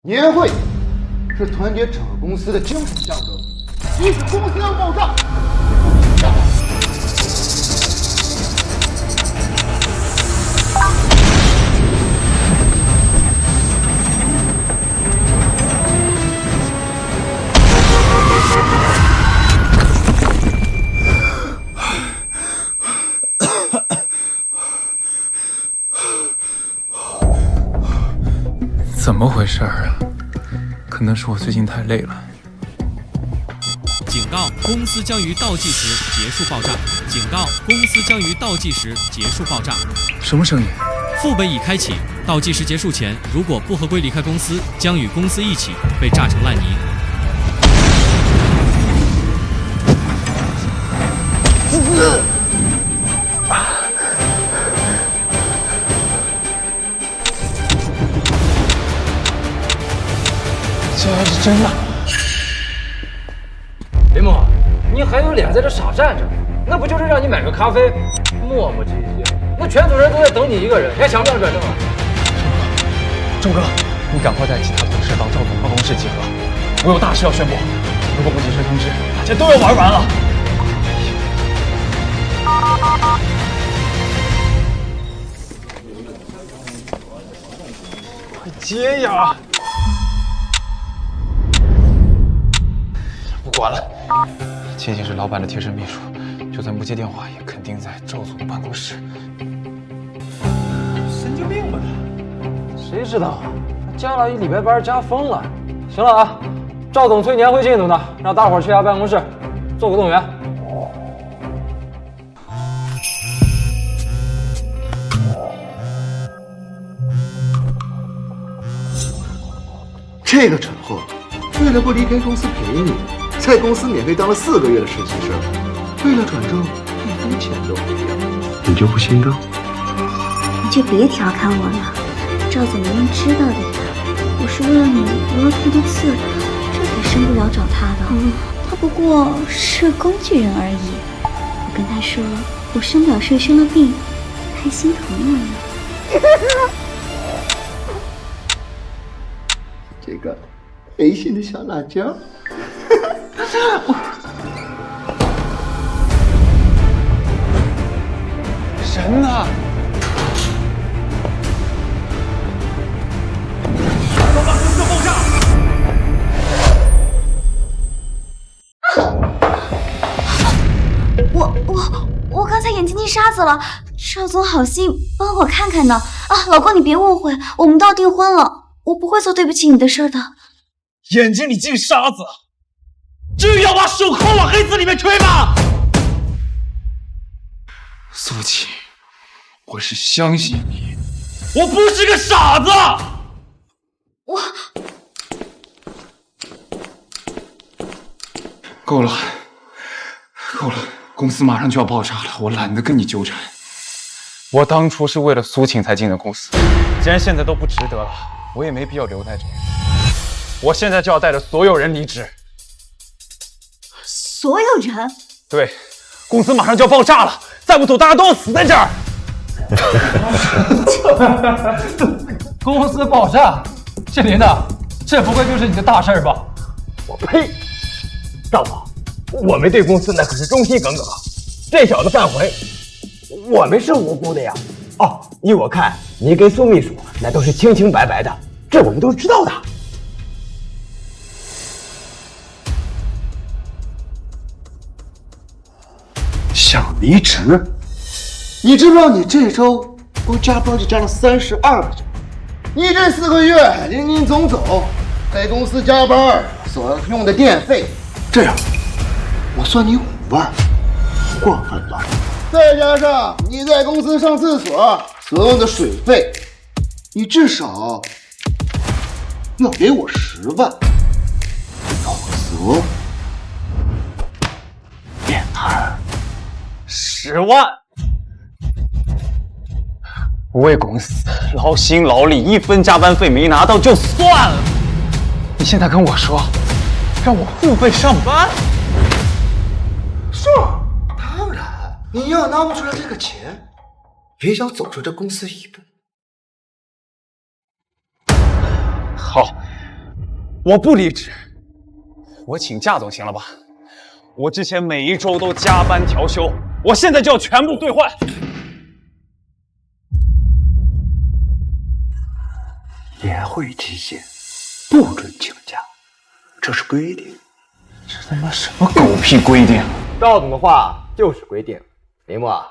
年会是团结整个公司的精神象征，即使公司要爆炸，怎么回事啊？可能是我最近太累了。警告：公司将于倒计时结束爆炸。警告：公司将于倒计时结束爆炸。什么声音？副本已开启，倒计时结束前，如果不合规离开公司，将与公司一起被炸成烂泥。竟然是真的！林某，你还有脸在这傻站着？那不就是让你买个咖啡，磨磨唧唧，那全组人都在等你一个人，还想不想转正啊？周哥，你赶快带其他同事到赵总办公室集合，我有大事要宣布，如果不及时通知，大家都要玩完了。快接呀！不管了，庆庆是老板的贴身秘书，就算不接电话，也肯定在赵总的办公室。神经病吧他！谁知道加了一礼拜班加疯了。行了啊，赵总催年会进度呢，让大伙儿去他办公室做个动员。这个蠢货为了不离开公司便宜你，在公司免费当了4个月的实习生，为了转正一分钱都没要，你就不心动？你就别调侃我了，赵总明明知道的呀，我是为了你留了太多次，这才升不了找他的。他不过是个工具人而已。我跟他说我深表弟生了病，他还心疼我呢。这个黑心的小辣椒。人呢？要把公司爆炸！我刚才眼睛进沙子了，赵总好心帮我看看呢。啊，老公你别误会，我们都要订婚了，我不会做对不起你的事的。眼睛里进沙子，至于要把手铐往黑子里面吹吗？苏琪，我是相信你，我不是个傻子。够了，够了，公司马上就要爆炸了，我懒得跟你纠缠。我当初是为了苏晴才进的公司，既然现在都不值得了，我也没必要留在这里。我现在就要带着所有人离职。所有人？对，公司马上就要爆炸了，再不走大家都要死在这儿。公司爆炸，谢林的，这不会就是你的大事吧？我呸！赵总，我们对公司那可是忠心耿耿，这小子犯浑，我们是无辜的呀。哦，依我看，你跟苏秘书那都是清清白白的，这我们都知道的。想离职？你知不知道你这周光加班就加了32个小时？你这4个月林林总总在公司加班所用的电费，这样我算你5万，过分了。再加上你在公司上厕所所用的水费，你至少要给我10万，否则变态。10万，为公司劳心劳力，1分加班费没拿到就算了，你现在跟我说让我付费上班？是，当然，你要拿不出来这个钱，也想走出这公司一步。好，我不离职，我请假总行了吧？我之前每一周都加班调休，我现在就要全部兑换。年会期间不准请假，这是规定。这他妈什么狗屁规定？赵总的话就是规定。林墨，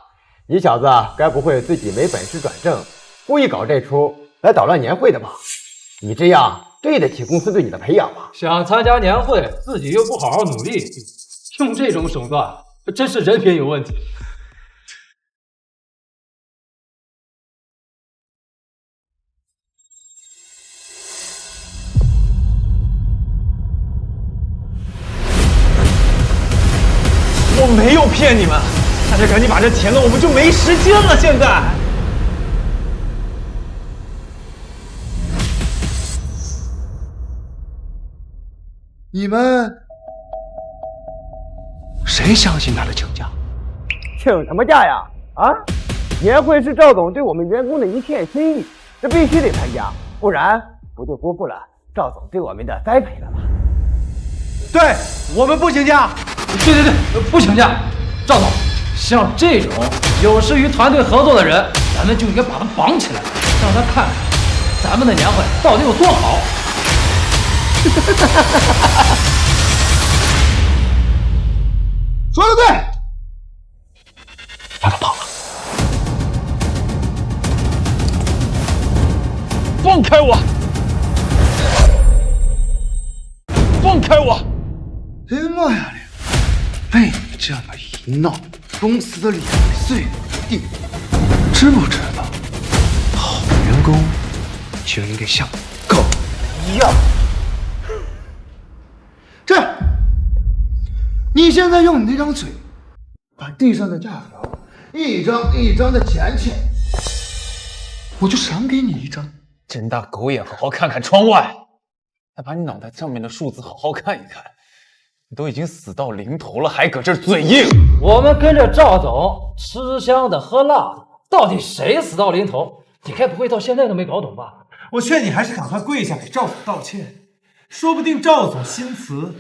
你小子该不会自己没本事转正，故意搞这出来捣乱年会的吧？你这样对得起公司对你的培养吗？想参加年会，自己又不好好努力，用这种手段，真是人品有问题。我没有骗你们，大家赶紧把这填了，我们就没时间了。现在，你们谁相信他的请假？请什么假呀？啊！年会是赵总对我们员工的一片心意，这必须得参加，不然不就辜负了赵总对我们的栽培了吗？对我们不请假。对，不请假。赵总，像这种有失于团队合作的人，咱们就应该把他绑起来，让他看看咱们的年会到底有多好。说的对，让他跑了。放开我！放开我！林墨呀，被你这么一闹，公司的脸碎了一地，知不知道？好员工就应该像狗一样。这样，你现在用你那张嘴，把地上的假条一张一张的捡起来，我就赏给你一张。睁大狗眼，好好看看窗外，再把你脑袋上面的数字好好看一看。你都已经死到临头了，还搁这嘴硬。我们跟着赵总吃香的喝辣的，到底谁死到临头？你该不会到现在都没搞懂吧？我劝你还是赶快跪下给赵总道歉，说不定赵总新词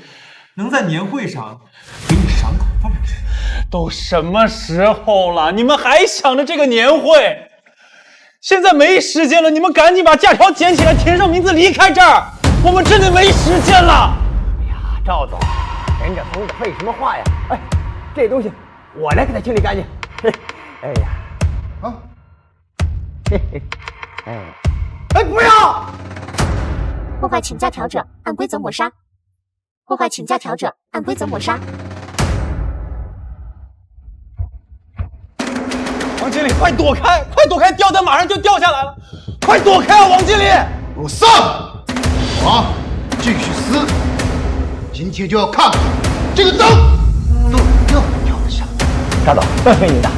能在年会上给你赏口饭吃。都什么时候了，你们还想着这个年会？现在没时间了，你们赶紧把假条捡起来，填上名字，离开这儿。我们真的没时间了。哎呀，赵总，跟着疯子废什么话呀？哎，这东西我来给他清理干净。哎呀，啊，嘿嘿，哎，不要！破坏请假条者按规则抹杀。破坏请假条者按规则抹杀。王经理，快躲开！快躲开！吊灯马上就掉下来了！快躲开啊，王经理！给我上！啊，继续撕！今天就要看看这个灯到底掉不掉得下。赵总，都是你的。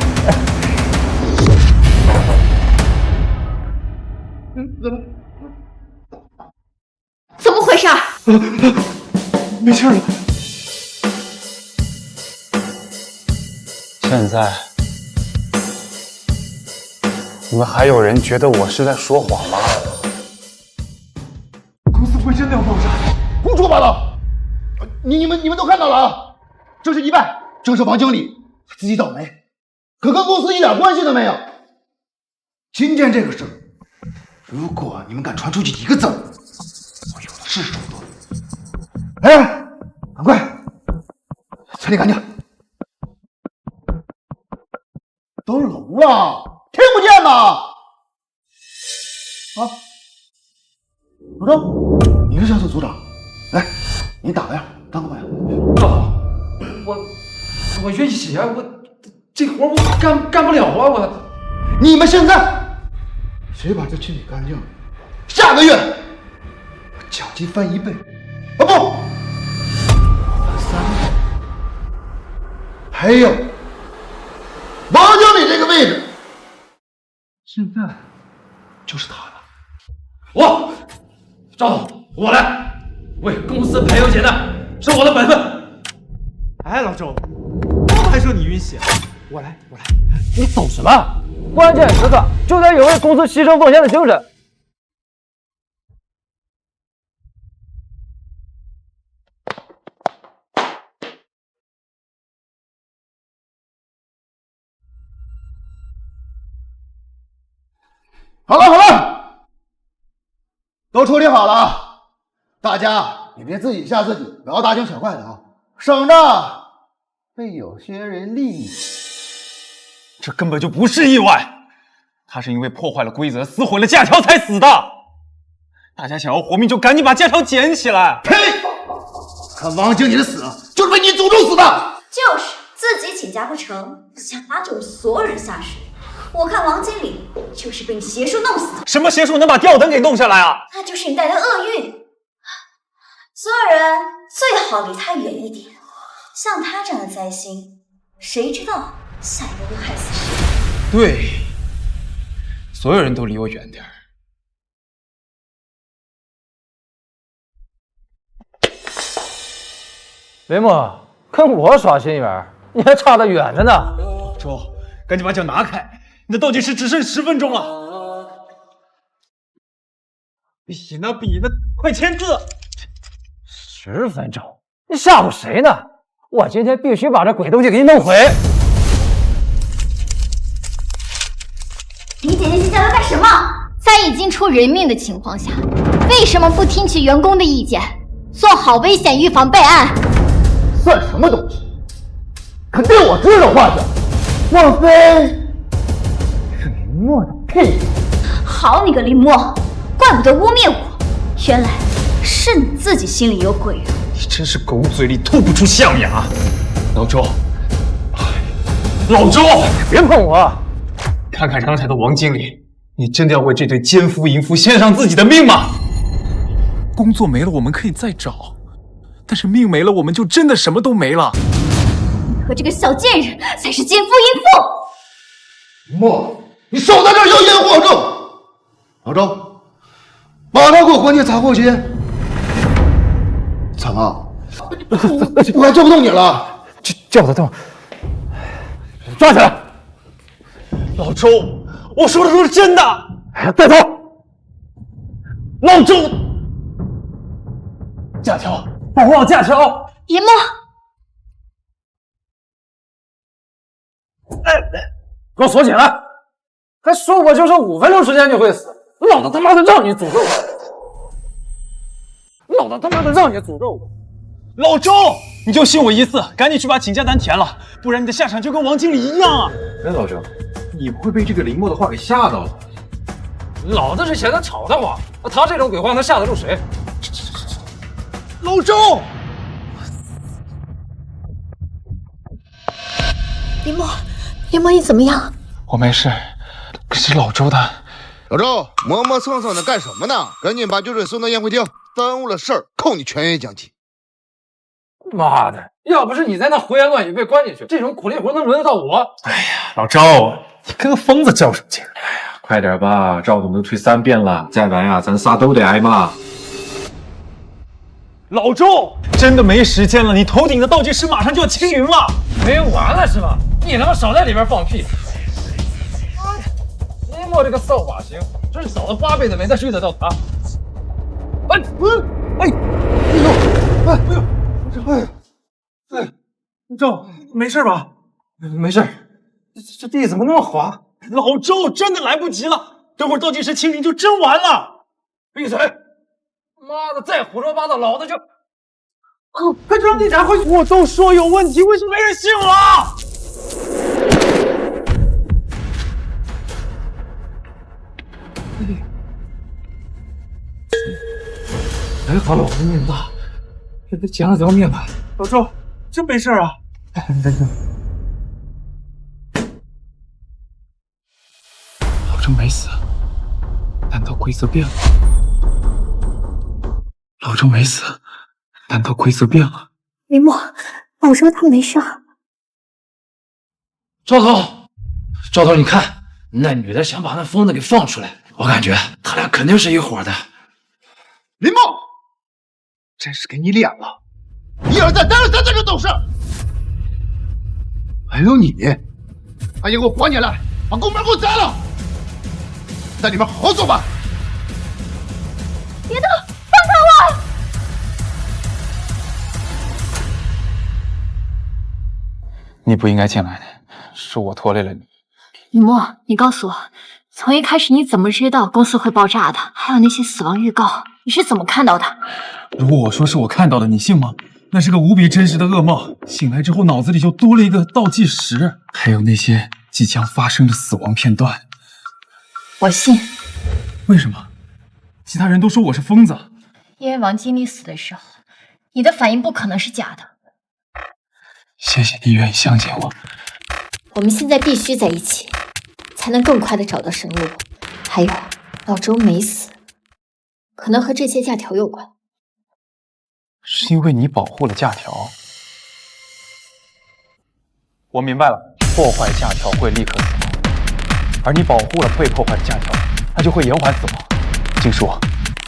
怎么回事？没事了。现在，你们还有人觉得我是在说谎吗？公司会真的要爆炸？胡说八道！你们都看到了啊！这是意外，这是王经理自己倒霉，可跟公司一点关系都没有。今天这个事儿，如果你们敢传出去一个字，我有的是手段。哎，赶快处理干净！都聋了，听不见吗？啊，组长，你是小组组长，来，你打个样，当个榜样。赵总，我运气呀，我这活我干不了啊，我。你们现在谁把这清理干净，下个月奖金翻1倍，啊不，翻3倍。还有，王经理这个位置，现在就是他了。赵总，我来，为公司排忧解难，是我的本分。哎，老周，刚还说你晕血，我来。你懂什么？关键时刻就得有为公司牺牲奉献的精神。好了好了，都处理好了，大家也别自己吓自己，不要大惊小怪的啊，省着被有些人利用。这根本就不是意外，他是因为破坏了规则，撕毁了假条才死的。大家想要活命，就赶紧把假条捡起来。呸！看王经理的死，就是被你诅咒死的。就是自己请假不成，想拉着我们所有人下水。我看王经理就是被你邪术弄死的。什么邪术能把吊灯给弄下来啊？那就是你带的厄运。所有人最好离他远一点。像他这样的灾星，谁知道下一个会害死谁？对，所有人都离我远点儿。林墨，跟我耍心眼，你还差得远着呢。周，赶紧把脚拿开，你的倒计时只剩10分钟了。笔呢？笔呢？快签字！10分钟，你吓唬谁呢？我今天必须把这鬼东西给你弄毁！你姐姐现在要干什么？在已经出人命的情况下，为什么不听取员工的意见，做好危险预防备案？算什么东西？肯定我知道话的，莫非是林墨的屁股？好你个林墨，怪不得污蔑我，原来是你自己心里有鬼啊！你真是狗嘴里吐不出象牙。老周，老周，别碰我！看看刚才的王经理，你真的要为这对奸夫淫妇献上自己的命吗？工作没了，我们可以再找，但是命没了，我们就真的什么都没了。你和这个小贱人才是奸夫淫妇！莫，你少在这儿妖言惑众！老周，马上给我关进查获间。怎么？我还叫不动你了？叫得动！抓起来！老周，我说的都是真的。哎呀，带走！老周，假条，保护好假条。林墨，给我锁起来！还说我就剩5分钟时间就会死，老子他妈的让你诅咒我！老子他妈的让你诅咒我！老周，你就信我一次，赶紧去把请假单填了，不然你的下场就跟王经理一样啊！哎，老周，你不会被这个林墨的话给吓到了？老子是嫌他吵得慌，他这种鬼话能吓得住谁？老周，林墨，林墨，你怎么样？我没事，可是老周的。老周，磨磨蹭蹭的干什么呢？赶紧把酒水送到宴会厅，耽误了事儿扣你全员奖金。妈的！要不是你在那胡言乱语被关进去，这种苦力活能轮得到我？哎呀，老周，你跟个疯子较什么劲？哎呀，快点吧，赵总都推3遍了，再晚呀，咱仨都得挨骂。老周，真的没时间了，你头顶的倒计时马上就要清云了。没完了是吧？你他妈少在里边放屁！林墨这个扫把星，真是扫了8辈子没再追得到他。周，没事吧？没事，这地怎么那么滑？老周，真的来不及了，等会儿倒计时清零就真完了。闭嘴！妈的，再胡说八道，老子就……快让警察回去！我都说有问题，为什么没人信我？还好老子命大，这得捡了条命吧。老周，真没事啊？老周没死，难道规则变了？老周没死，难道规则变了？林墨，老周他没事。赵头，你看那女的想把那疯子给放出来，我感觉他俩肯定是一伙的。林墨，真是给你脸了！一而再，再而三在这闹事，还有你，赶紧给我关起来，把宫门给我砸了，在里面好好做吧。别动，放开我！你不应该进来的，是我拖累了你。雨墨，你告诉我，从一开始你怎么知道公司会爆炸的？还有那些死亡预告，你是怎么看到的？如果我说是我看到的，你信吗？那是个无比真实的噩梦，醒来之后脑子里就多了一个倒计时，还有那些即将发生的死亡片段。我信，为什么？其他人都说我是疯子。因为王经理死的时候，你的反应不可能是假的。谢谢你愿意相信我。我们现在必须在一起，才能更快的找到神路。还有，老周没死，可能和这些假条有关。是因为你保护了假条。我明白了，破坏假条会立刻死亡，而你保护了被破坏的假条，它就会延缓死亡。金叔，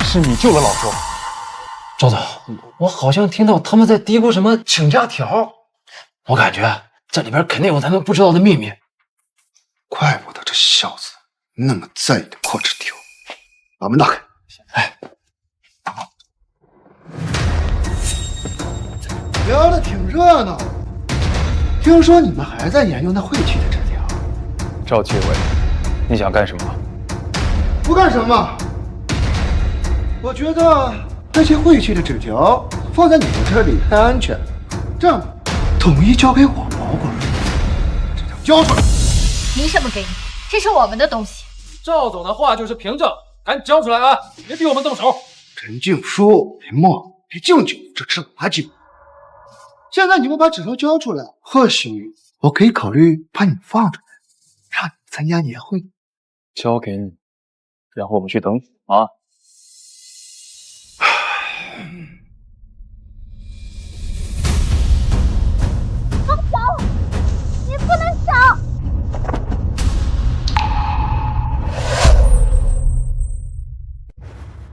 是你救了老周。赵总，我好像听到他们在嘀咕什么请假条，我感觉这里边肯定有咱们不知道的秘密。怪不得这小子那么在意的破纸条。把门打开。哎，聊得挺热闹，听说你们还在研究那晦气的纸条。赵启伟，你想干什么？不干什么，我觉得那些晦气的纸条放在你们这里太安全，这样吧，统一交给我保管。纸条交出来！凭什么给你？这是我们的东西。赵总的话就是凭证，赶紧交出来啊！别逼我们动手。陈静书、林墨，别敬酒这吃垃圾。现在你们把纸条交出来，或许我可以考虑把你们放出来，让你们参加年会。交给你，然后我们去等死啊！放手！你不能走！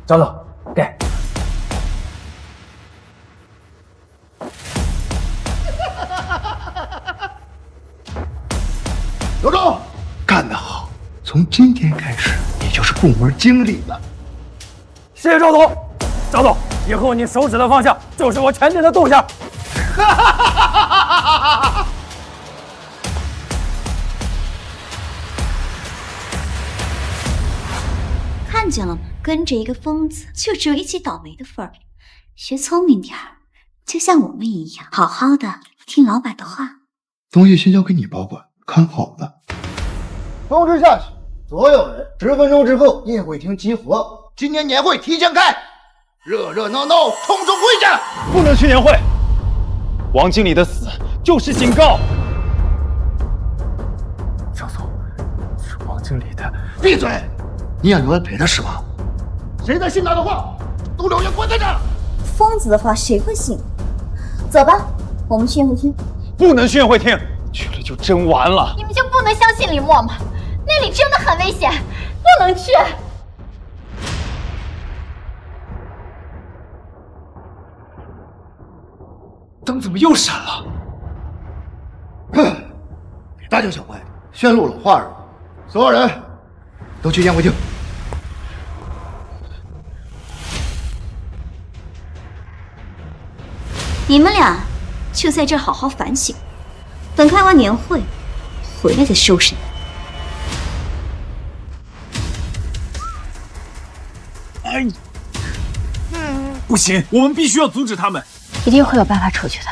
赵总，给。刘总，干得好！从今天开始，你就是部门经理了。谢谢赵总。赵总，以后你手指的方向就是我前进的动向。看见了吗？跟着一个疯子，就只有一起倒霉的份儿。学聪明点儿，就像我们一样，好好的听老板的话。东西先交给你保管，看好了。通知下去，所有人10分钟之后宴会厅集合。今年年会提前开，热热闹闹，冲冲回家。不能去年会。王经理的死就是警告。赵总，是王经理的。闭嘴！你想留在陪他是吗？谁在信他的话，都留言关在这儿。疯子的话谁会信？走吧，我们去宴会厅。不能去宴会厅，去了就真完了。你们就不能相信林墨吗？那里真的很危险，不能去。灯怎么又闪了？哼，别大惊小怪的，陷入老话了。所有人都去宴会厅。你们俩就在这儿好好反省，等开完年会回来再收拾你。哎，不行，我们必须要阻止他们。一定会有办法除去的。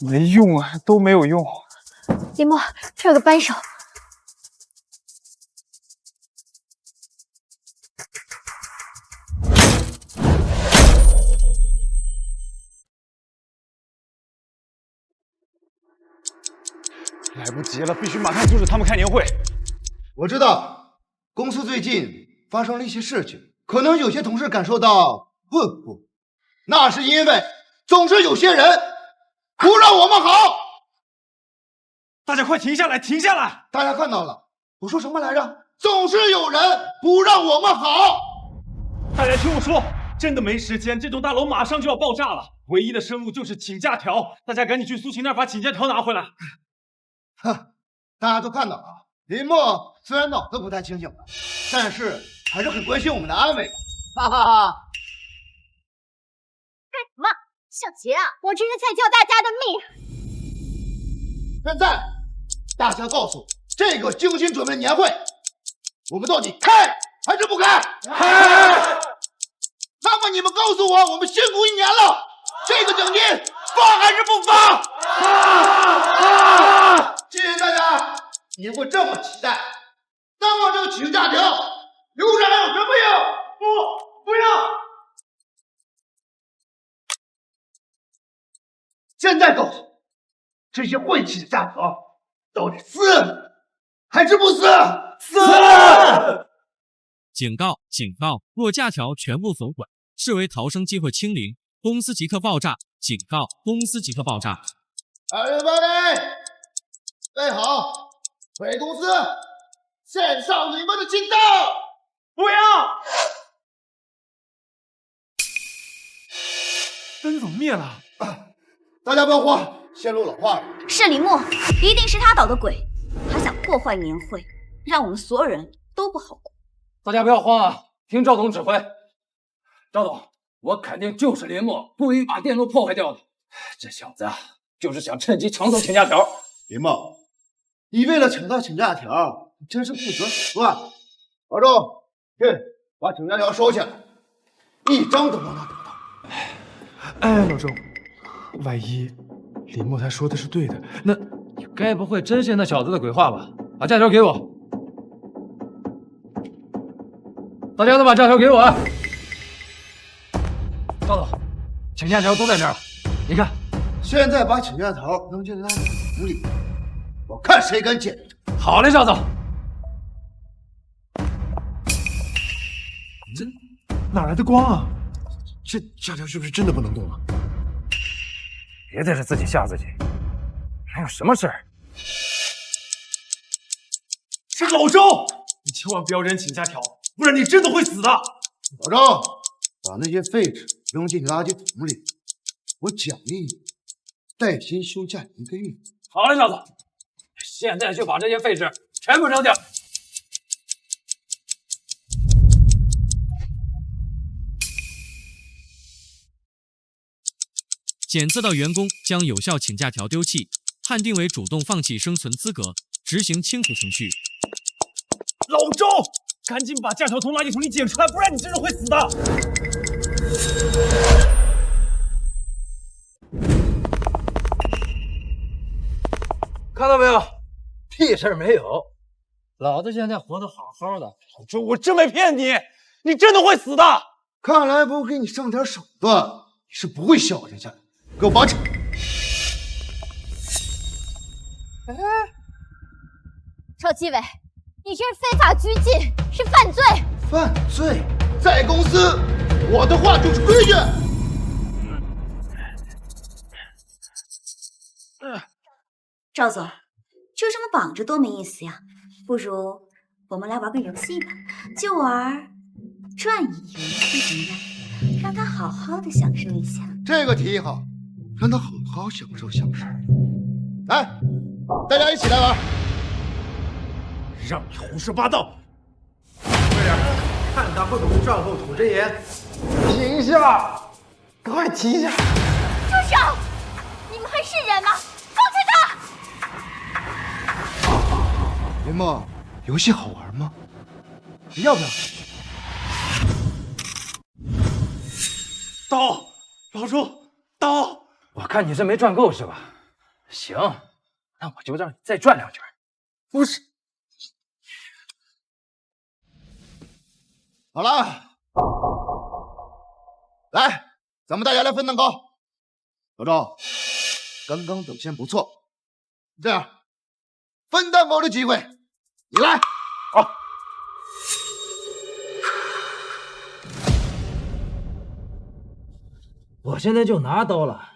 没用啊，都没有用。林墨，这有个扳手。来不及了，必须马上阻止他们开年会。我知道公司最近发生了一些事情，可能有些同事感受到困惑，那是因为总是有些人不让我们好。大家快停下来，停下来！大家看到了，我说什么来着？总是有人不让我们好。大家听我说，真的没时间，这栋大楼马上就要爆炸了，唯一的生路就是请假条，大家赶紧去苏晴那儿把请假条拿回来。哼，大家都看到了，林墨虽然脑子不太清醒了，但是还是很关心我们的安危的。哈哈哈！小杰啊，我这是在救大家的命。现在，大家告诉我，这个精心准备的年会，我们到底开还是不开？开！那么你们告诉我，我们辛苦1年了，这个奖金发还是不发？发！既然大家年会这么期待，那么这个请假条留着还有什么用？不要！现在告诉我，这些晦气的假条到底撕还是不撕？撕！警告！警告！若假条全部损毁，视为逃生机会清零，公司即刻爆炸！警告！公司即刻爆炸！Everybody， 备好，回公司，献上你们的金刀！不要！灯怎么灭了？大家不要慌，线路老化了。是林墨，一定是他捣的鬼，他想破坏年会，让我们所有人都不好过。大家不要慌啊，听赵总指挥。赵总，我肯定就是林墨故意把电路破坏掉的。这小子啊，就是想趁机抢走请假条。林墨，你为了抢到请假条，你真是不择手段。老周，去把请假条收起来，一张都不能得到。哎，老周，万一林墨他说的是对的，那你该不会真信那小子的鬼话吧？把假条给我！大家都把假条给我啊！赵总，请假条都在这儿了，你看。现在把请假条扔进垃圾桶里，我看谁敢捡。好嘞，赵总。这哪来的光啊？这假条是不是真的不能动啊？别在这自己吓自己，还有什么事儿？是老周，你千万不要扔请假条，不然你真的会死的。老周，把那些废纸扔进垃圾桶里，我奖励你带薪休假1个月。好嘞，赵总，现在就把这些废纸全部扔掉。检测到员工将有效请假条丢弃，判定为主动放弃生存资格，执行清除程序。老周，赶紧把假条从垃圾桶里捡出来，不然你真的会死的。看到没有，屁事儿没有，老子现在活得好好的。老周，我真没骗你，你真的会死的。看来不给你上点手段，你是不会消停下来。给我绑起来！赵继伟，你这是非法拘禁，是犯罪！犯罪？在公司，我的话就是规矩。赵总，就这么绑着多没意思呀！不如我们来玩个游戏吧，就玩转椅游戏怎么样？让他好好的享受一下。这个提议好。让他好好享受享受。来，大家一起来玩。让你胡说八道！快点，看他会不会饭后吐真言。停下！快停下！住手！你们还是人吗？放开他！林墨，游戏好玩吗？你要不要？刀，老周，刀！我看你是没赚够是吧？行，那我就让你再赚2圈。不是，好了，来，咱们大家来分蛋糕。老赵，刚刚表现不错，这样分蛋糕的机会你来。好。我现在就拿刀了。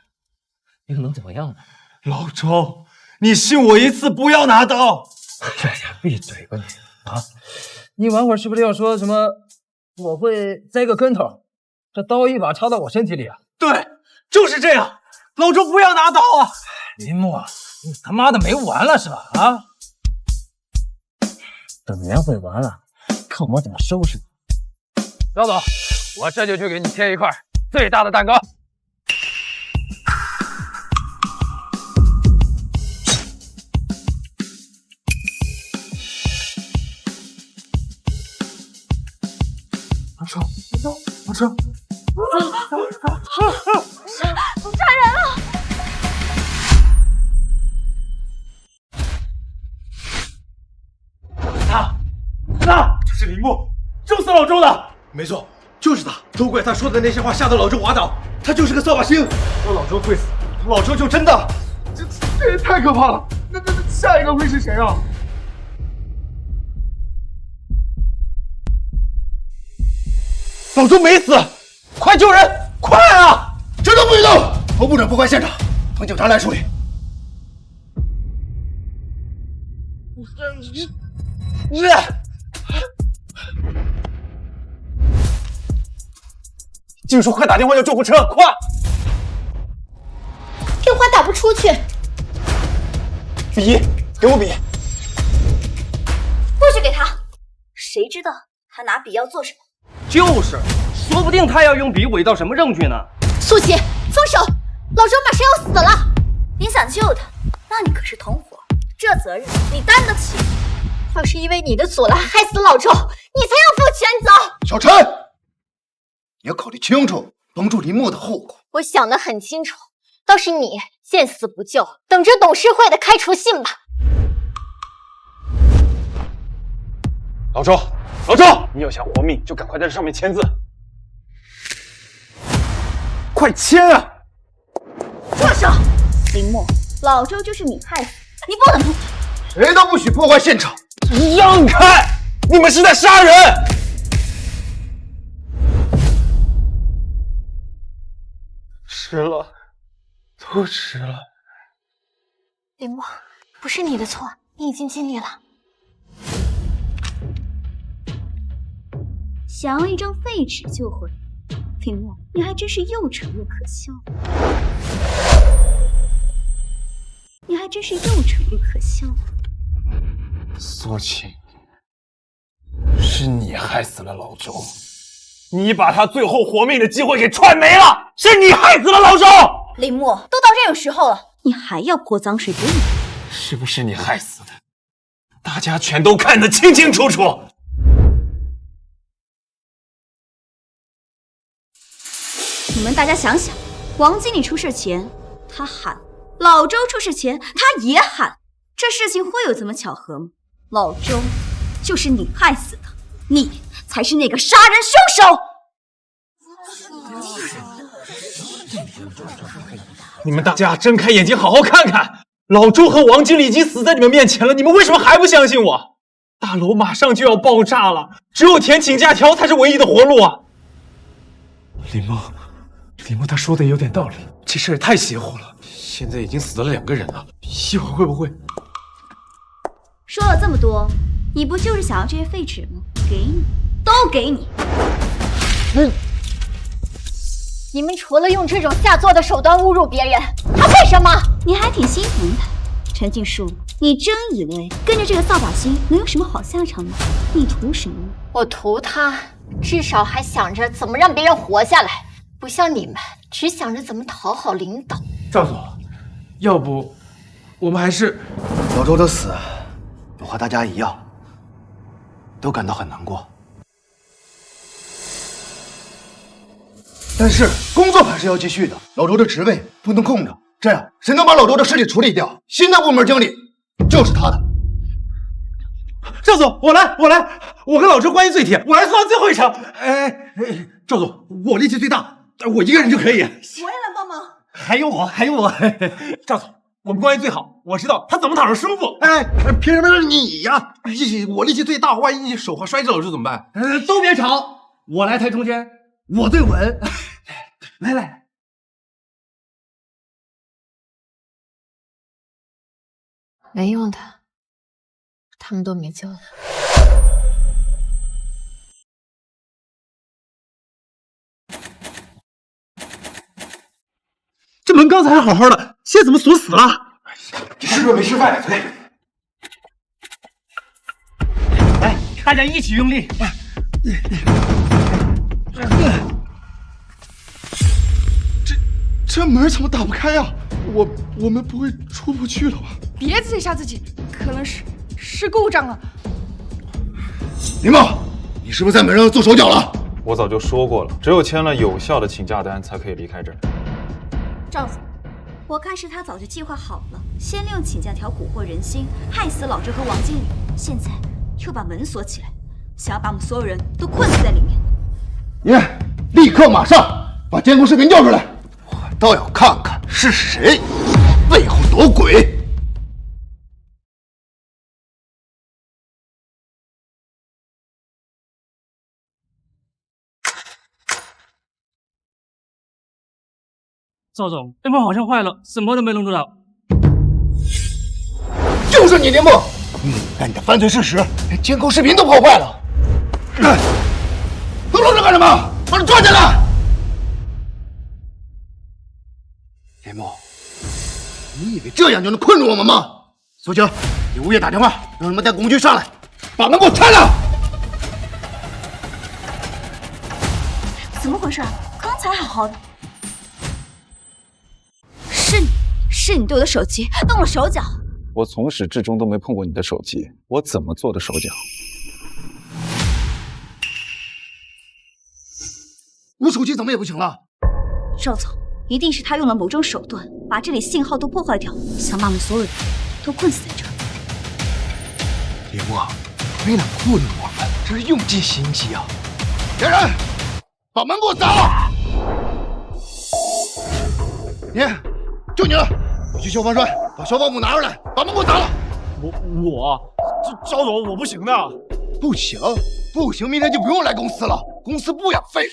又能怎么样呢？老周，你信我一次，不要拿刀！哎呀，闭嘴吧你！啊，你玩会儿是不是要说什么？我会栽个跟头，这刀一把插到我身体里啊？对，就是这样。老周，不要拿刀啊！林墨，你他妈的没完了是吧？啊！等年会完了，看我怎么收拾你！赵总，我这就去给你切一块最大的蛋糕。杀人了！这是林木，咒死老周的。没错，就是他。都怪他说的那些话吓得老周滑倒，他就是个扫把星。让老周跪死，老周就真的……这也太可怕了。那下一个会是谁啊？老周没死，快救人！快啊！这都不许动！侯部长破坏现场，等警察来处理。静叔，快打电话叫救护车，快！电话打不出去。笔，给我笔。不许给他！谁知道他拿笔要做什么？就是，说不定他要用笔伪造什么证据呢。苏琪，松手！老周马上要死了。你想救他，那你可是同伙，这责任你担得起。要是因为你的阻拦害死老周，你才要负全责。小陈，你要考虑清楚帮助林墨的后果。我想得很清楚，倒是你见死不救，等着董事会的开除信吧。老周，你要想活命，就赶快在这上面签字。快签啊！住手！林墨，老周就是你害死，你不能动他。谁都不许破坏现场！让开！你们是在杀人！迟了，都迟了。林墨，不是你的错，你已经尽力了。想要一张废纸就毁，林墨，你还真是又蠢又可笑。苏晴，是你害死了老周，你把他最后活命的机会给踹没了，是你害死了老周。林墨，都到这种时候了，你还要泼脏水给我？是不是你害死的？大家全都看得清清楚楚。你们大家想想，王经理出事前他喊，老周出事前他也喊，这事情会有这么巧合吗？老周就是你害死的，你才是那个杀人凶手！你们大家睁开眼睛好好看看，老周和王经理已经死在你们面前了，你们为什么还不相信我？大楼马上就要爆炸了，只有填请假条才是唯一的活路啊！林墨他说的有点道理，这事儿太邪乎了，现在已经死了2个人了，一会儿会不会……说了这么多，你不就是想要这些废纸吗？给你，都给你。你们除了用这种下作的手段侮辱别人，还会什么？你还挺心疼他，陈静树，你真以为跟着这个扫把星能有什么好下场吗？你图什么？我图他，至少还想着怎么让别人活下来，不像你们只想着怎么讨好领导。赵总，要不我们还是……老周的死，我和大家一样，都感到很难过。但是工作还是要继续的，老周的职位不能空着，这样谁能把老周的尸体处理掉，新的部门经理就是他的。赵总，我来，我跟老周关系最铁，我来算最后一场。赵总，我力气最大，我一个人就可以。我也来帮忙。还有我。赵总，我们关系最好，我知道他怎么躺着舒服。凭什么是你呀？我力气最大，万一你手滑摔着老周怎么办？都别吵，我来抬中间，我最稳。来，没用的，他们都没救了。这门刚才还好好的，现在怎么锁死了？你是不是没吃饭呀？对。来，大家一起用力。这门怎么打不开呀？我们不会出不去了吧？别自己吓自己，可能是故障了。林茂，你是不是在门上做手脚了？我早就说过了，只有签了有效的请假单才可以离开这里。赵总，我看是他早就计划好了，先利用请假条蛊惑人心，害死老周和王经理，现在又把门锁起来，想要把我们所有人都困死在里面。你立刻马上把监控视频调出来，我倒要看看是谁背后躲鬼。赵总，电话好像坏了，什么都没录到。就是你，林默！干你的犯罪事实，连监控视频都破坏了。都愣着干什么？把他抓起来！林默，你以为这样就能困住我们吗？苏晴，给物业打电话，让他们带工具上来，把门给我拆了！怎么回事？刚才好好的。是你对我的手机动了手脚。我从始至终都没碰过你的手机，我怎么做的手脚？我手机怎么也不行了？赵总，一定是他用了某种手段，把这里信号都破坏掉，想把我们所有人都困死在这儿。林默，为了困我们，这是用尽心机啊！别人，把门给我砸了！就你了，你去消防栓把消防姆拿出来，把门给我砸了。赵总，我不行的。不行，明天就不用来公司了，公司不养废物。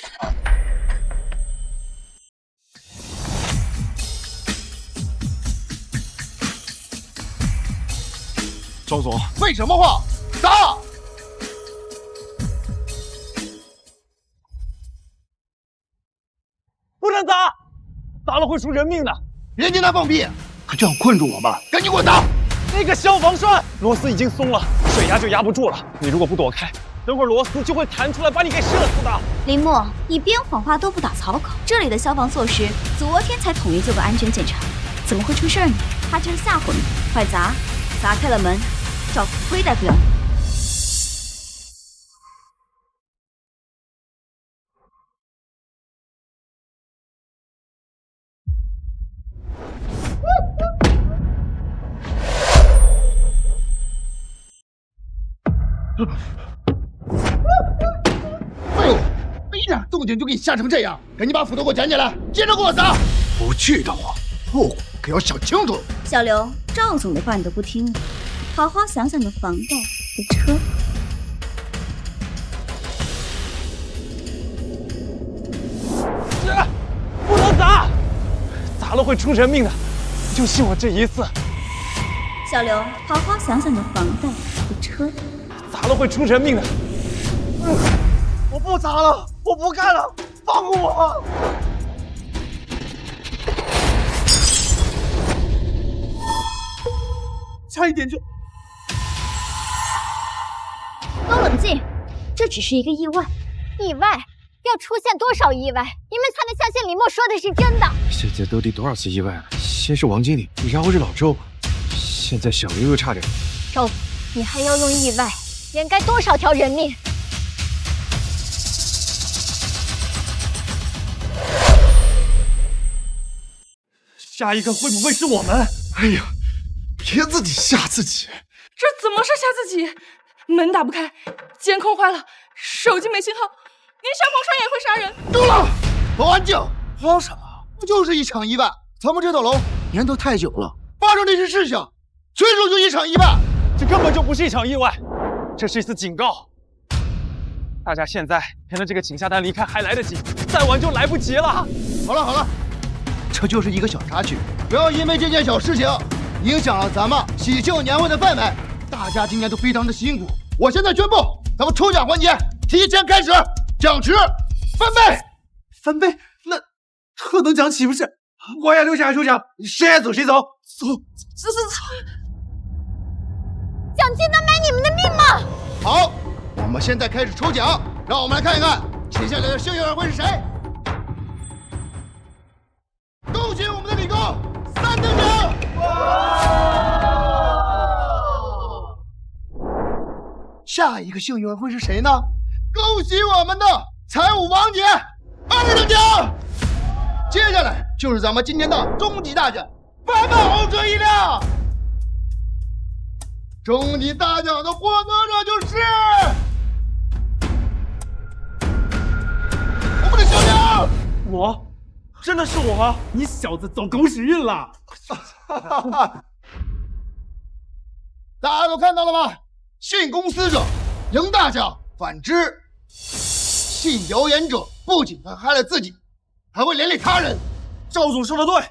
赵总，废什么话？砸！不能砸，砸了会出人命的。人家那放屁，还这样困住我们，赶紧给我打！那个消防栓螺丝已经松了，水压就压不住了。你如果不躲开，等会儿螺丝就会弹出来，把你给射死的。林默，你边谎话都不打草稿。这里的消防措施昨天才统一做过安全检查，怎么会出事呢？他就是吓唬你。快砸！砸开了门，赵总亏待不了你。废物！没一点动静就给你吓成这样，赶紧把斧头给我捡起来，接着给我砸！不去的话，后果可要想清楚。小刘，赵总的话你都不听了，好好想想你的房贷和车。不能砸，砸了会出人命的，就信我这一次。小刘，好好想想你的房贷和车。砸了会出人命的。我不砸了，我不干了，放过我！差一点就……都冷静，这只是一个意外。意外？要出现多少意外，你们才能相信李默说的是真的？现在都第多少次意外了？先是王经理，然后是老周，现在小刘又差点。周，你还要用意外掩盖多少条人命？下一个会不会是我们？哎呀，别自己吓自己！这怎么是吓自己？门打不开，监控坏了，手机没信号，连消防栓也会杀人。够了，都安静！慌什么？不就是一场意外？咱们这栋楼年头太久了，发生这些事情，随手就一场意外。这根本就不是一场意外，这是一次警告。大家现在填了这个请假单离开还来得及，再晚就来不及了。好了，这就是一个小插曲，不要因为这件小事情影响了咱们喜庆年会的氛围。大家今年都非常的辛苦，我现在宣布，咱们抽奖环节提前开始，奖值翻倍。翻倍？那特等奖岂不是？我也留下来抽奖，谁爱走谁走。走。奖金能买你们的命吗？好，我们现在开始抽奖，让我们来看一看接下来的幸运儿会是谁。恭喜我们的李工3等奖！下一个幸运儿会是谁呢？恭喜我们的财务王姐2等奖。接下来就是咱们今天的终极大奖——8万豪车1辆。终极大奖的获得者就是我们的小梁。我，真的是我吗？你小子走狗屎运了！大家都看到了吗？信公司者赢大奖，反之，信谣言者不仅害了自己，还会连累他人。赵总说的对，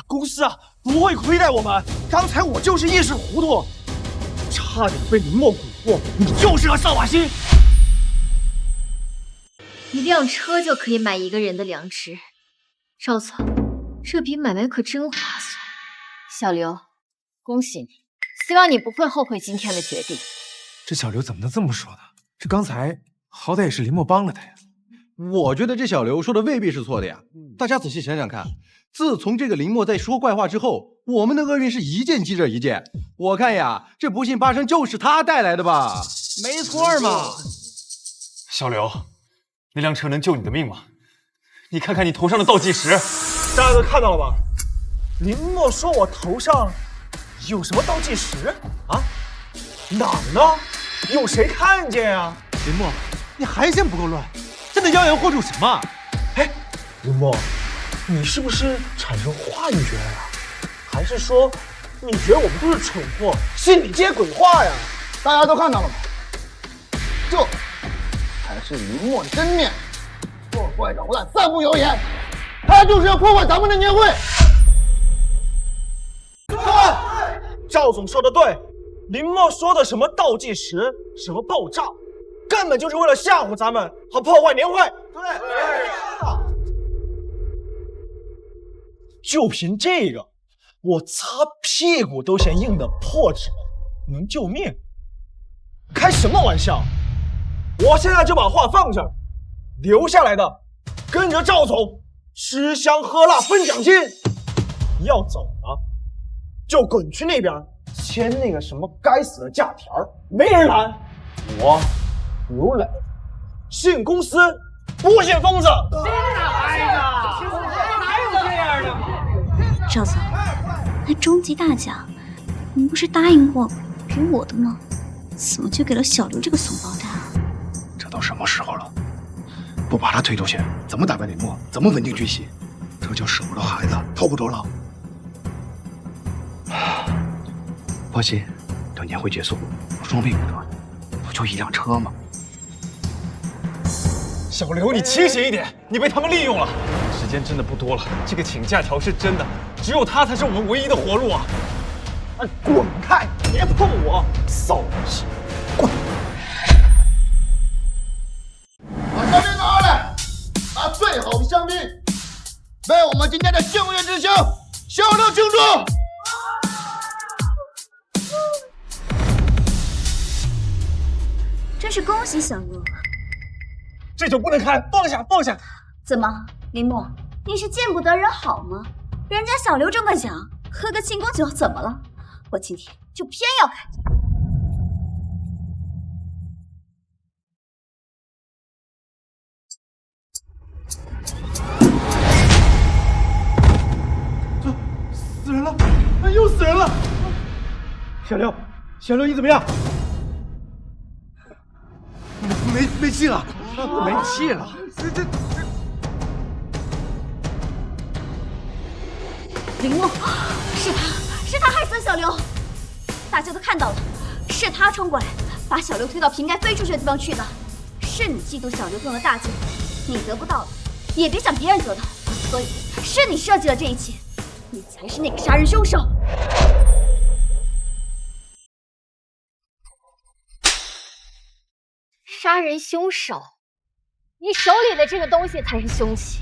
公司啊不会亏待我们。刚才我就是一时糊涂，差点被林墨蛊惑。你就是个扫把星。一辆车就可以买一个人的良知，赵总，这笔买卖可真划算。小刘，恭喜你，希望你不会后悔今天的决定。这小刘怎么能这么说呢？这刚才好歹也是林墨帮了他呀。我觉得这小刘说的未必是错的呀。大家仔细想想看，自从这个林墨在说怪话之后，我们的厄运是一件接着一件。我看呀，这不幸发生就是他带来的吧？没错嘛。小刘，那辆车能救你的命吗？你看看你头上的倒计时，大家都看到了吧？林墨说我头上有什么倒计时啊？哪儿呢？有谁看见呀？林墨，你还嫌不够乱？这能妖言惑众什么？哎，林墨，你是不是产生话语权了？还是说你觉得我们都是蠢货，信你这些鬼话呀？大家都看到了吗？这才是林墨的真面目，破坏捣乱，散布谣言，他就是要破坏咱们的年会。赵总说的对，林墨说的什么倒计时，什么爆炸，根本就是为了吓唬咱们，好破坏年会。对，就凭这个，我擦屁股都嫌硬的破纸能救命？开什么玩笑！我现在就把话放这儿，留下来的跟着赵总吃香喝辣分奖金，要走了就滚去那边签那个什么该死的假条，没人拦。我刘磊，信公司不信疯子。哪有这样的？赵总，那终极大奖，您不是答应过给我的吗？怎么就给了小刘这个怂包蛋啊？这都什么时候了，不把他推出去，怎么打败林墨？怎么稳定军心？这叫舍不得孩子，偷不着狼。放心，等年会结束，我双倍给他，不就一辆车吗？小刘，你清醒一点，你被他们利用了。时间真的不多了，这个请假条是真的，只有他才是我们唯一的活路啊！滚开，别碰我，扫兴，滚！把香槟拿来，把最好的香槟为我们今天的幸运之星小刘庆祝！真是恭喜小刘！这酒不能开，放下，放下！怎么，林墨，你是见不得人好吗？人家小刘中个奖，喝个庆功酒怎么了？我今天就偏要开！死人了！又死人了！小刘，小刘，你怎么样？没气了，没气了！林墨，是他害死了小刘，大家都看到了，是他冲过来，把小刘推到瓶盖飞出去的地方去的。是你嫉妒小刘中了大奖，你得不到的，也别想别人得到，所以是你设计了这一切，你才是那个杀人凶手。杀人凶手，你手里的这个东西才是凶器。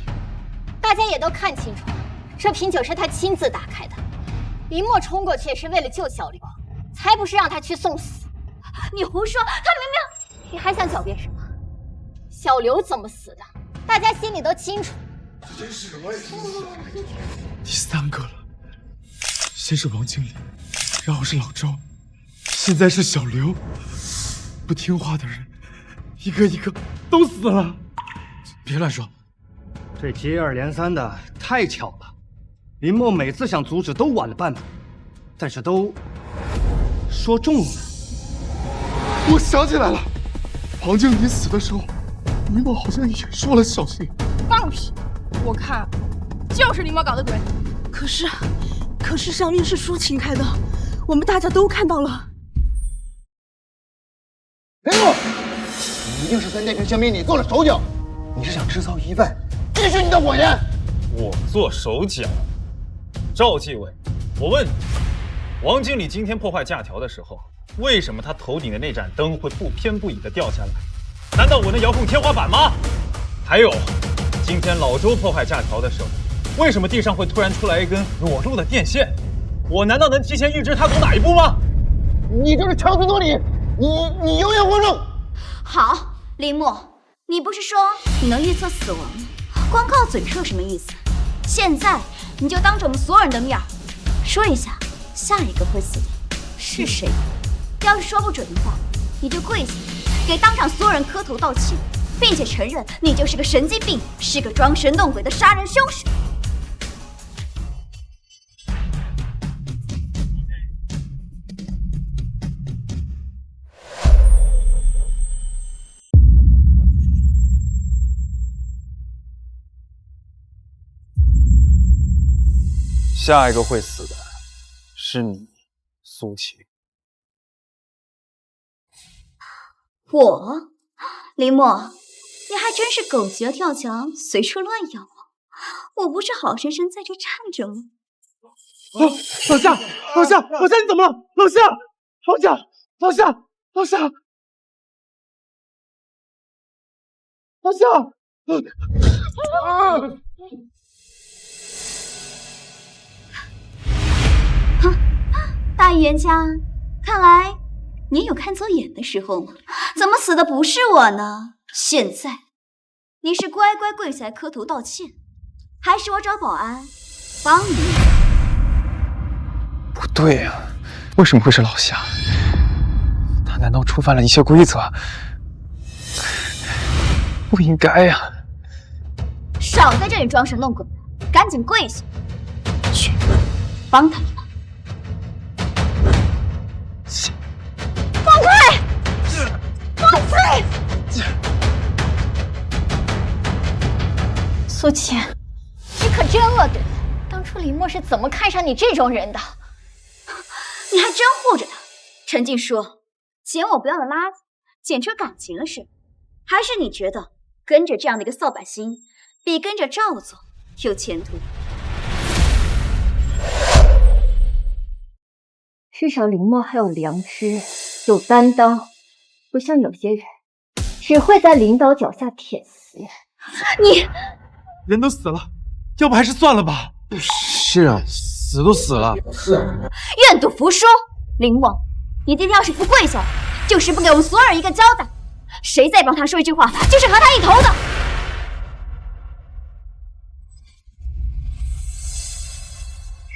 大家也都看清楚了，这瓶酒是他亲自打开的。林墨冲过去也是为了救小刘，才不是让他去送死。你胡说，他明明……你还想狡辩什么？小刘怎么死的，大家心里都清楚。这真是什么？第3个了，先是王经理，然后是老周，现在是小刘。不听话的人，一个一个都死了。别乱说。这接二连三的太巧了，林墨每次想阻止都晚了半拍，但是都说中了。我想起来了，王经理死的时候，林墨好像也说了小心。放屁！我看就是林墨搞的鬼。可是上面是抒情开的，我们大家都看到了。林墨，你一定是在那瓶香槟里做了手脚，你是想制造意外，继续你的谎言。我做手脚？赵纪委，我问你，王经理今天破坏假条的时候，为什么他头顶的那盏灯会不偏不倚地掉下来？难道我能遥控天花板吗？还有，今天老周破坏假条的时候，为什么地上会突然出来一根裸露的电线？我难道能提前预知他走哪一步吗？你就是强词夺理，你有眼无珠。好，林墨，你不是说你能预测死亡吗？光靠嘴是有什么意思？现在你就当着我们所有人的面说一下，下一个会死的是谁？要是说不准的话，你就跪下，给当场所有人磕头道歉，并且承认你就是个神经病，是个装神弄鬼的杀人凶手。下一个会死的是你，苏晴。我，林墨，你还真是狗急了跳墙，随处乱咬啊！我不是好生生在这站着吗？老夏，你怎么了？老夏，大预言家，看来你也有看错眼的时候嘛？怎么死的不是我呢？现在你是乖乖跪下来磕头道歉，还是我找保安帮你？不对呀，为什么会是老夏？他难道触犯了一些规则？不应该呀！少在这里装神弄鬼，赶紧跪下，去帮他一把。放开！放开！苏晴，你可真恶毒！当初林墨是怎么看上你这种人的？你还真护着他。陈静说，捡我不要的垃圾，捡出感情了是？还是你觉得跟着这样的一个扫把星，比跟着赵总有前途？至少林墨还有良知，有担当，不像有些人只会在领导脚下舔食。你人都死了，要不还是算了吧。是啊，死都死了。是啊，愿赌服输。林墨，你今天要是不跪下来，就是不给我们所有人一个交代。谁再帮他说一句话，就是和他一头的。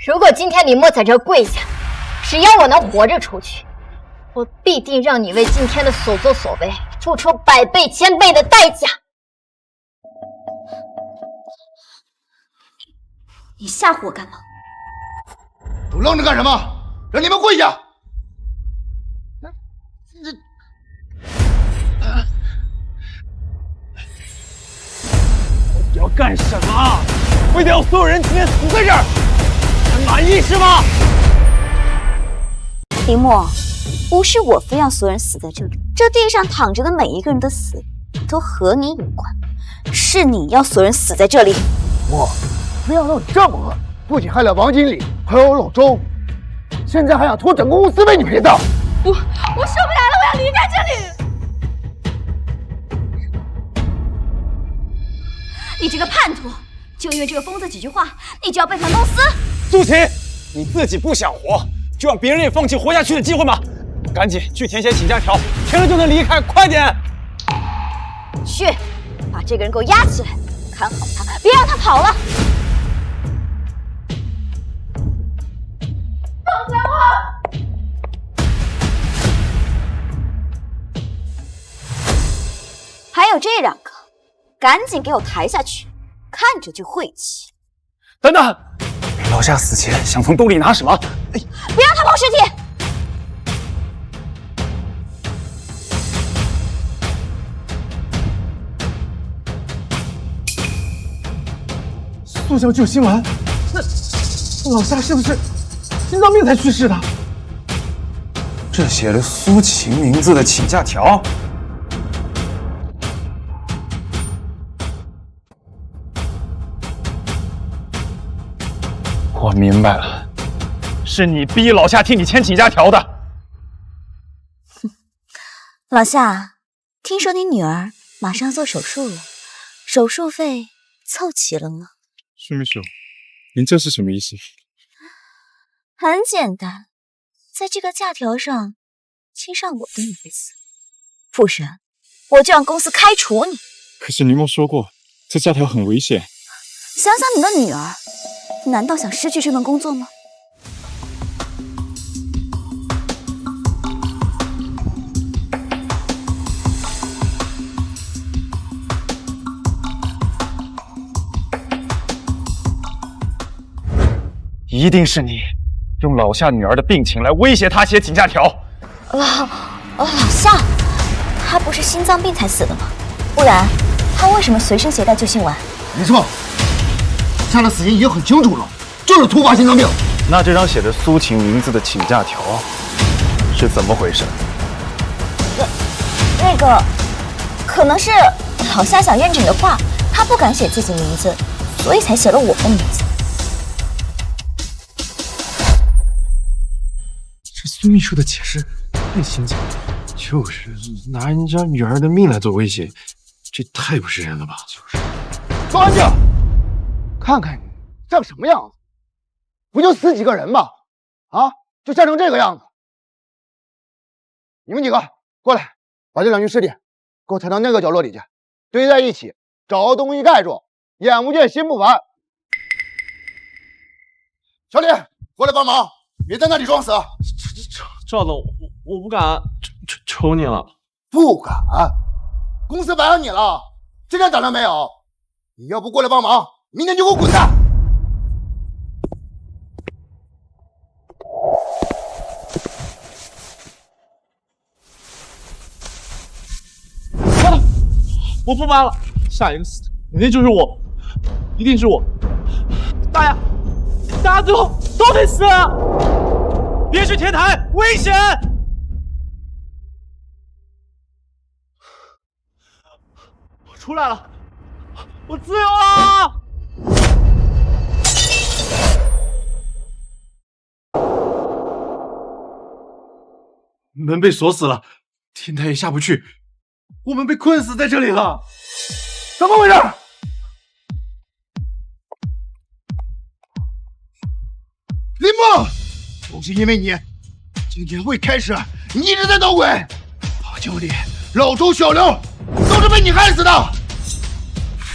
如果今天林墨在这跪下，只要我能活着出去，我必定让你为今天的所作所为付出100倍、1000倍的代价。你吓唬我干嘛？都愣着干什么？让你们跪下！你要干什么？为了所有人今天死在这儿，还满意是吗？林墨，不是我非要所有人死在这里，这地上躺着的每一个人的死都和你有关，是你要所有人死在这里。我没想到你这么恶，不仅害了王经理，还有老周，现在还想拖整个公司为你赔葬。我受不了了，我要离开这里！你这个叛徒，就因为这个疯子几句话，你就要背叛公司？苏晴，你自己不想活，就让别人也放弃活下去的机会吗？赶紧去填写请假条，填了就能离开，快点！去，把这个人给我压起来，看好他，别让他跑了。放开我！还有这2个，赶紧给我抬下去，看着就晦气。等等，老夏死前想从兜里拿什么？不要探碰尸体！速效救心丸，那老夏是不是心脏病才去世的？这写了苏秦名字的请假条。我明白了，是你逼老夏替你签请假条的。老夏，听说你女儿马上做手术了，手术费凑齐了吗？苏秘书，您这是什么意思？很简单，在这个假条上签上我的名字，不然我就让公司开除你。可是林默说过，这假条很危险。想想你的女儿，难道想失去这份工作吗？一定是你用老夏女儿的病情来威胁她写请假条。老夏，他不是心脏病才死的吗？不然他为什么随身携带救心丸？没错，夏的死因已经很清楚了，就是突发心脏病。那这张写着苏秦名字的请假条是怎么回事？那个，可能是老夏想验证你的话，他不敢写自己名字，所以才写了我的名字。这苏秘书的解释太心急了，就是拿人家女儿的命来做威胁，这太不是人了吧？就是。说安静，看看你像什么样子，不就死几个人吗？啊，就吓成这个样子。你们几个过来，把这两具尸体给我抬到那个角落里去，堆在一起，找个东西盖住，眼不见心不烦。小李，过来帮忙，别在那里装死。赵总，我不敢，求你了。不敢？公司白养你了，这点胆量没有？你要不过来帮忙，明天就给我滚蛋！我不瞒了，下一个死的肯定就是我，一定是我。大家最后都得死！别去天台，危险！我出来了，我自由了！门被锁死了，天台也下不去，我们被困死在这里了，怎么回事？林默，都是因为你，今天会开始，你一直在捣鬼，华经理、老周、小刘都是被你害死的。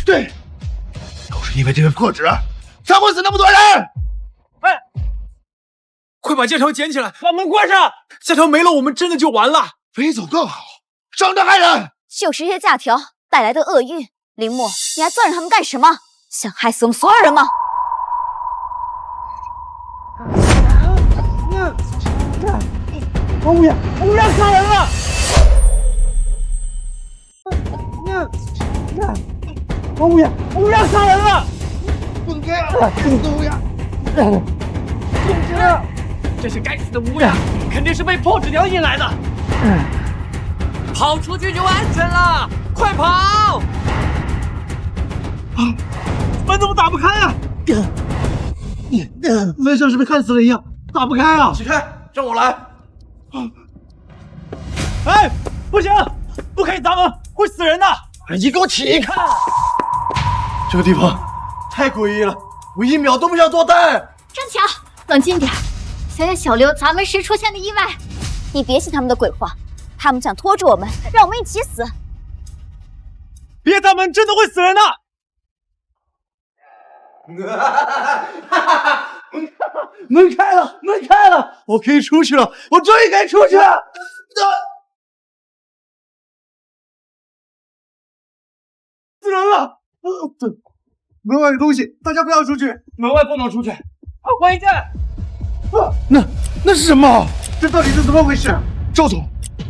对，都是因为这个破纸，才会死那么多人。哎，快把假条捡起来，把门关上。假条没了，我们真的就完了。飞走更好，伤着害人。就是这些假条带来的厄运，林默，你还攥着他们干什么？想害死我们所有人吗？王五爷杀人了！王五爷杀人了！滚开啊！乌鸦！这些该死的乌鸦，肯定是被破纸条引来的。跑出去就安全了，快跑！门怎么打不开啊？门像是被焊死了一样，打不开啊！起开，让我来。哎，不行，不可以砸门，会死人的！你给我起开！这个地方太诡异了，我一秒都不想多待。郑强，冷静点。想想小刘砸门时出现的意外，你别信他们的鬼话，他们想拖住我们，让我们一起死。别砸门，真的会死人的！门开了，门开了，我可以出去了，我终于可以出去了。死人了！对，门外有东西，大家不要出去。门外不能出去。欢迎进来。那是什么？这到底是怎么回事？赵总，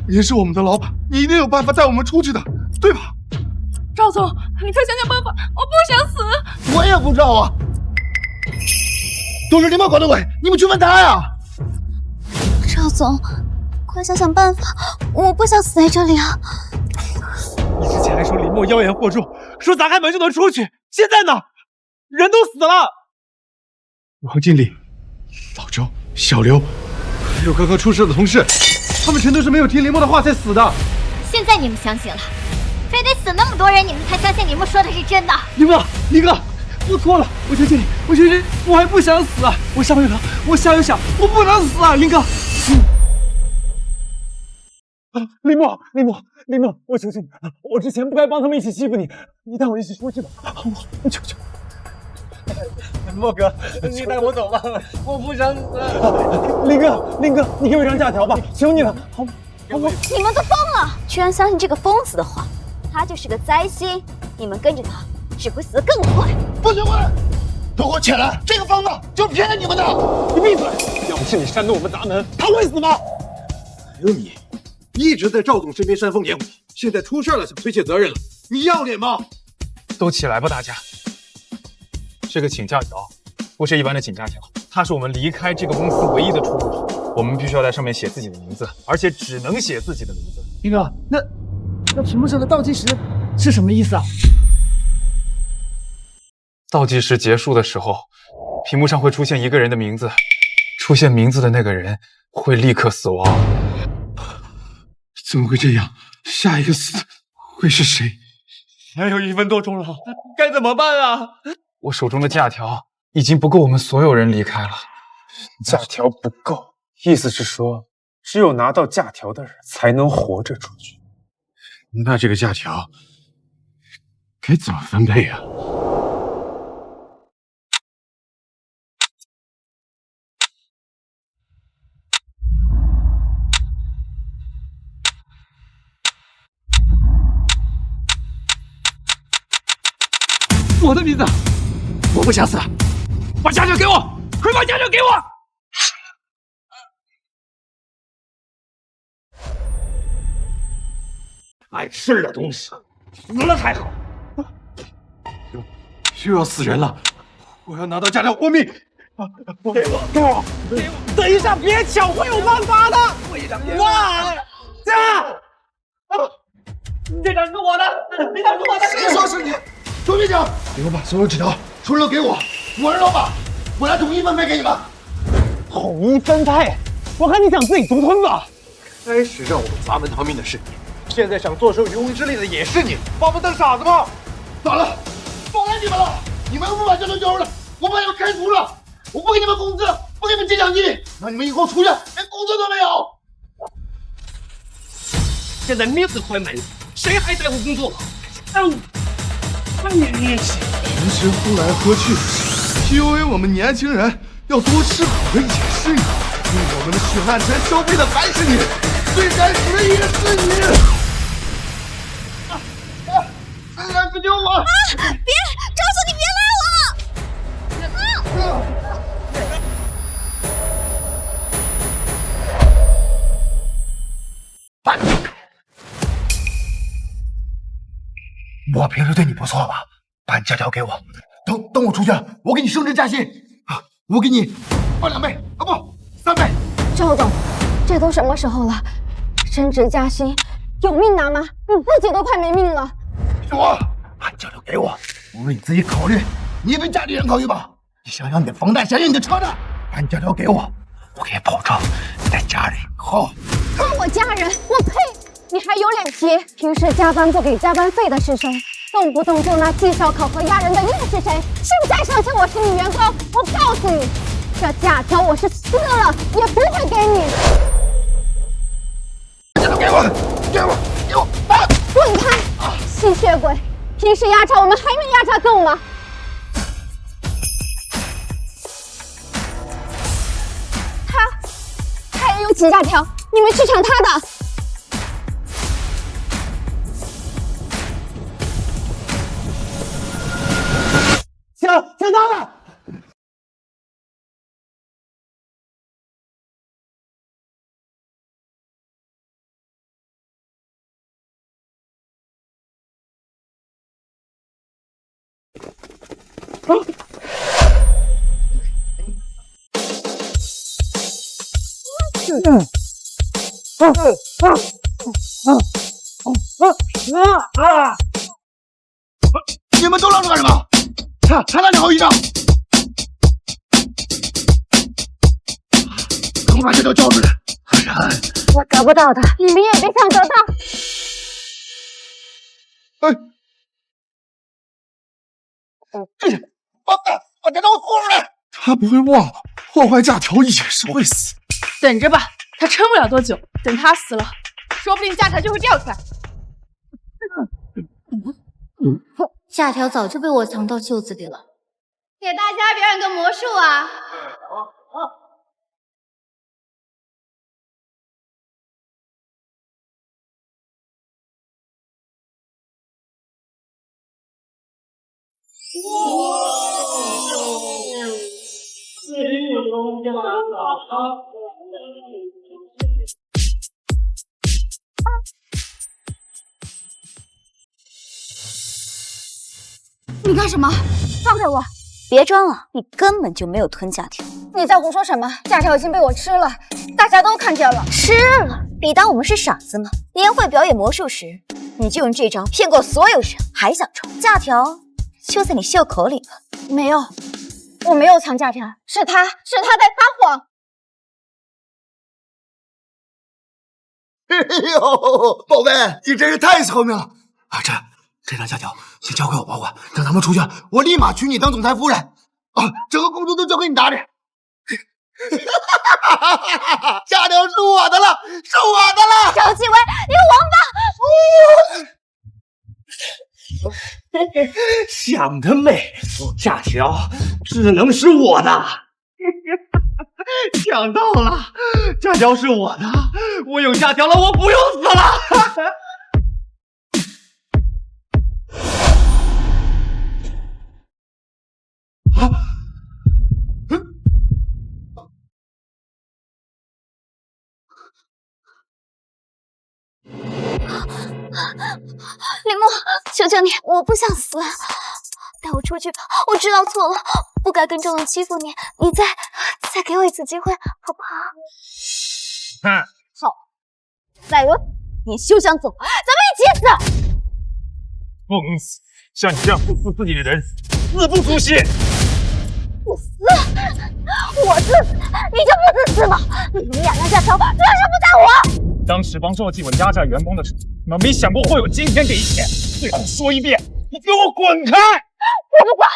您是我们的老板，你一定有办法带我们出去的，对吧？赵总，你快想想办法，我不想死。我也不知道啊，都是你们管的鬼，你们去问他呀。赵总，快想想办法，我不想死在这里啊！你之前还说林默妖言惑众，说砸开门就能出去，现在呢？人都死了。王经理、老周、小刘，还有刚刚出事的同事，他们全都是没有听林默的话才死的。现在你们相信了，非得死那么多人，你们才相信林默说的是真的。林哥，我错了，我求求你，我还不想死啊！我上回了，我想一想，我不能死啊，林哥。林默，我求求你，我之前不该帮他们一起欺负你，你带我一起出去吧，好不好？我求求。默哥，你带我走吧，我不想死。林哥，你给我一张假条吧，求你了，好不？你们都疯了，居然相信这个疯子的话，他就是个灾星，你们跟着他只会死得更快。不许问！都给我起来！这个疯子就是骗你们的！你闭嘴！要不是你煽动我们砸门，他会死吗？还有你，一直在赵总身边煽风点雨，现在出事了想推卸责任了，你要脸吗？都起来吧，大家！这个请假条不是一般的请假条，它是我们离开这个公司唯一的出路。我们必须要在上面写自己的名字，而且只能写自己的名字。林哥，那屏幕上的倒计时是什么意思啊？倒计时结束的时候，屏幕上会出现一个人的名字，出现名字的那个人会立刻死亡。怎么会这样？下一个死的会是谁？还有1分多钟了，该怎么办啊？我手中的假条已经不够我们所有人离开了。假条不够，意思是说，只有拿到假条的人才能活着出去。那这个假条该怎么分配啊？我的名字，我不想死，把假条给我，快把假条给我！爱吃的东西，死了才好。又要死人了，我要拿到假条活命！给我！等一下，别抢，会有办法的。哇！这张是我的，这张是我的。谁说是你？都别讲！给我把所有纸条全都给我，我是老板，我来统一分配给你们。统一分配？我看你想自己独吞吧。开始让我们砸门逃命的是你，现在想坐收渔翁之利的也是你，把我们当傻子吗？咋了？放开你们了！你们不把假条交出来，我把你们开除了！我不给你们工资，不给你们结奖金，让你们以后出去连工资都没有。现在面子快没了，谁还在乎工作？平时呼来喝去，PUA 我们年轻人要多吃苦的也是你，用我们的血汗钱消费的还是你，最该死的也是你！来救我！别，赵总，你别拉我！我平时对你不错吧？把你假条给我，等我出去，我给你升职加薪啊！我给你翻2倍啊，不3倍。赵总，这都什么时候了，升职加薪有命拿吗？你自己都快没命了。说，把假条给我，我为你自己考虑，你也为家里人考虑吧。你想想你的房贷，想想你的车贷，把你假条给我，我给你保证，你带家人好。我家人，我呸！你还有脸提？平时加班不给加班费的是谁？动不动就拿绩效考核压人的又是谁？现在声称我是你员工，我告诉你，这假条我是撕了也不会给你。给我！滚开！吸血鬼，平时压榨我们还没压榨够吗？他也有请假条，你们去抢他的。抢到了！你们都愣着干什么？查哪里好一张？给我把这条交出来！不然我得不到的，你们也别想得到。把这刀拖出来！他不会忘了，破坏假条也是会死。等着吧，他撑不了多久。等他死了，说不定假条就会掉出来。假条早就被我藏到袖子里了。给大家表演个魔术啊！你干什么？放开我！别装了，你根本就没有吞假条。你在胡说什么？假条已经被我吃了，大家都看见了。吃了？你当我们是傻子吗？年会表演魔术时，你就用这招骗过所有人，还想装？假条就在你袖口里了。没有，我没有藏假条，是他在撒谎。哎呦，宝贝，你真是太聪明了！啊，这张假条先交给我保管，等他们出去，我立马娶你当总裁夫人。啊，整个工作都交给你打理。假条是我的了，是我的了！周继伟，你个王八！想得美，假条只能是我的。想到了，假条是我的，我有假条了，我不用死了。林墨，求求你，我不想死，带我出去吧！我知道错了，不该跟周总欺负你，你再给我一次机会，好不好？好，赛伦，你休想走，咱们一起死！疯子，像你这样不服自己的人，死不足惜。不死，我自死，你就不自私吗？你们两张假条凭什么带我？当时帮赵继伟压榨员工的时候，你们没想过会有今天这一天。最后说一遍，你给我滚开！我不管，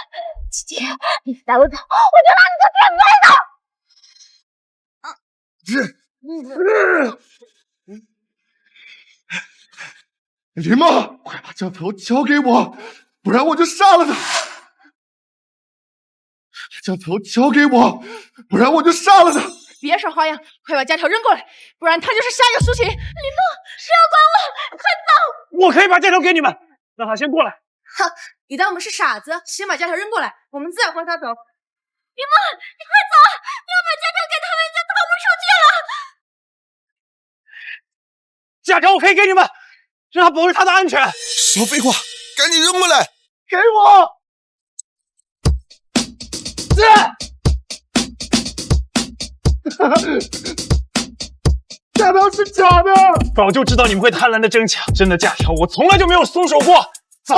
姐姐，你带我走，我就拉你个电杯的！林梦，快把假条交给我，不然我就杀了他！假条交给我，不然我就杀了他！别耍花样，快把假条扔过来，不然他就是下一个苏晴。林梦，不要管我，快走！我可以把假条给你们，让他先过来。哼，你当我们是傻子？先把假条扔过来，我们自然放他走。林梦，你快走！你要把假条给他们，就逃不出去了。假条我可以给你们，让他保证他的安全。少废话，赶紧扔过来！给我！假条是假的，早就知道你们会贪婪的争抢，真的假条我从来就没有松手过。走，